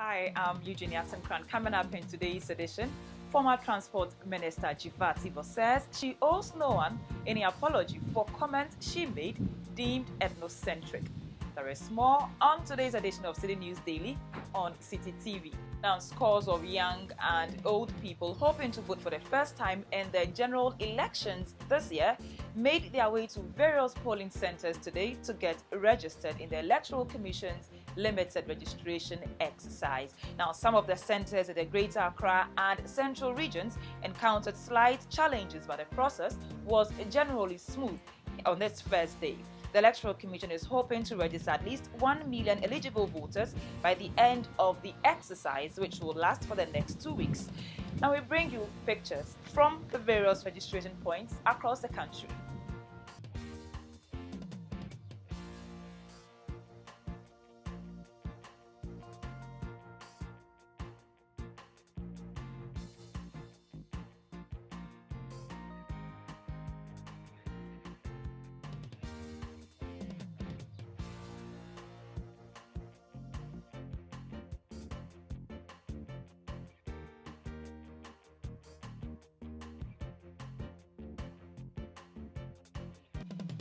Hi, I'm Eugenia Tenkorang. Coming up in today's edition, former Transport Minister Dzifa Attivor says she owes no one any apology for comments she made deemed ethnocentric. There is more on today's edition of Citi News Daily on CitiTV. Now, scores of young and old people hoping to vote for the first time in the general elections this year made their way to various polling centers today to get registered in the Electoral Commission's limited registration exercise. Now, some of the centers in the Greater Accra and Central regions encountered slight challenges, but the process was generally smooth on this first day. The Electoral Commission is hoping to register at least 1 million eligible voters by the end of the exercise, which will last for the next 2 weeks. Now we bring you pictures from the various registration points across the country.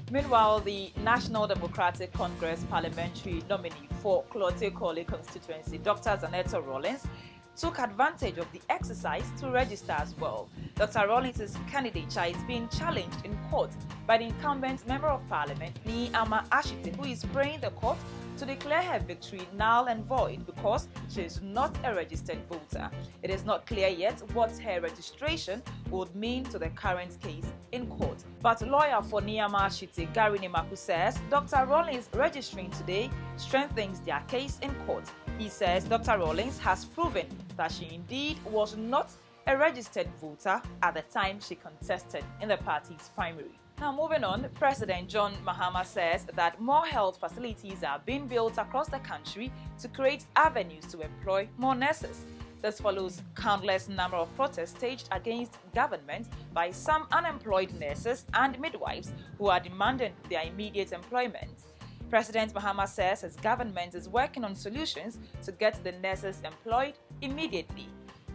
Meanwhile, the National Democratic Congress parliamentary nominee for Klote constituency, Dr. Zanetor Rawlings, took advantage of the exercise to register as well. Dr. Rawlings' candidature is being challenged in court by the incumbent Member of Parliament, Mahama, who is praying the court to declare her victory null and void because she is not a registered voter. It is not clear yet what her registration would mean to the current case in court. But lawyer for Mahama Gary Nemaku says Dr. Rawlings registering today strengthens their case in court. He says Dr. Rawlings has proven that she indeed was not a registered voter at the time she contested in the party's primary. Now moving on, President John Mahama says that more health facilities are being built across the country to create avenues to employ more nurses. This follows countless number of protests staged against government by some unemployed nurses and midwives who are demanding their immediate employment. President Mahama says his government is working on solutions to get the nurses employed immediately.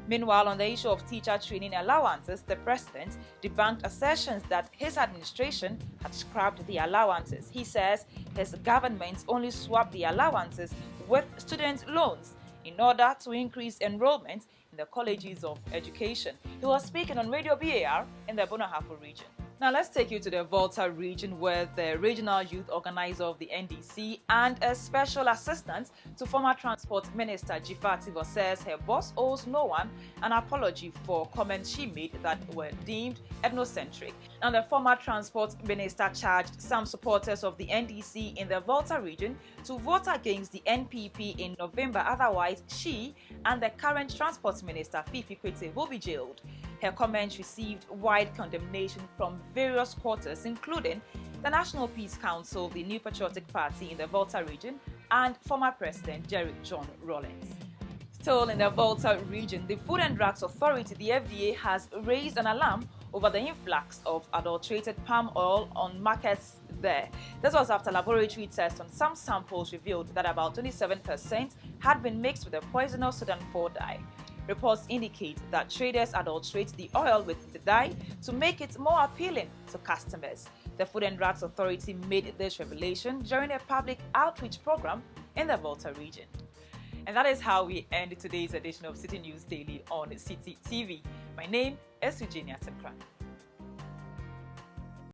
Meanwhile, on the issue of teacher training allowances, the president debunked assertions that his administration had scrapped the allowances. He says his government only swapped the allowances with student loans in order to increase enrollment in the colleges of education. He was speaking on Radio BAR in the Volta Region. Now let's take you to the Volta Region, where the regional youth organizer of the NDC and a special assistant to former Transport Minister Dzifa Attivor says her boss owes no one an apology for comments she made that were deemed ethnocentric. And the former Transport Minister charged some supporters of the NDC in the Volta Region to vote against the NPP in November, otherwise she and the current Transport Minister Fifi Kwete will be jailed. Her comments received wide condemnation from various quarters, including the National Peace Council, the New Patriotic Party in the Volta Region, and former President Zanetor Rawlings. Still in the Volta Region, the Food and Drugs Authority, the FDA, has raised an alarm over the influx of adulterated palm oil on markets there. This was after laboratory tests on some samples revealed that about 27% had been mixed with a poisonous Sudan 4 dye. Reports indicate that traders adulterate the oil with the dye to make it more appealing to customers. The Food and Drugs Authority made this revelation during a public outreach program in the Region. And that is how we end today's edition of Citi News Daily on CitiTV. My name is Eugenia Tenkorang.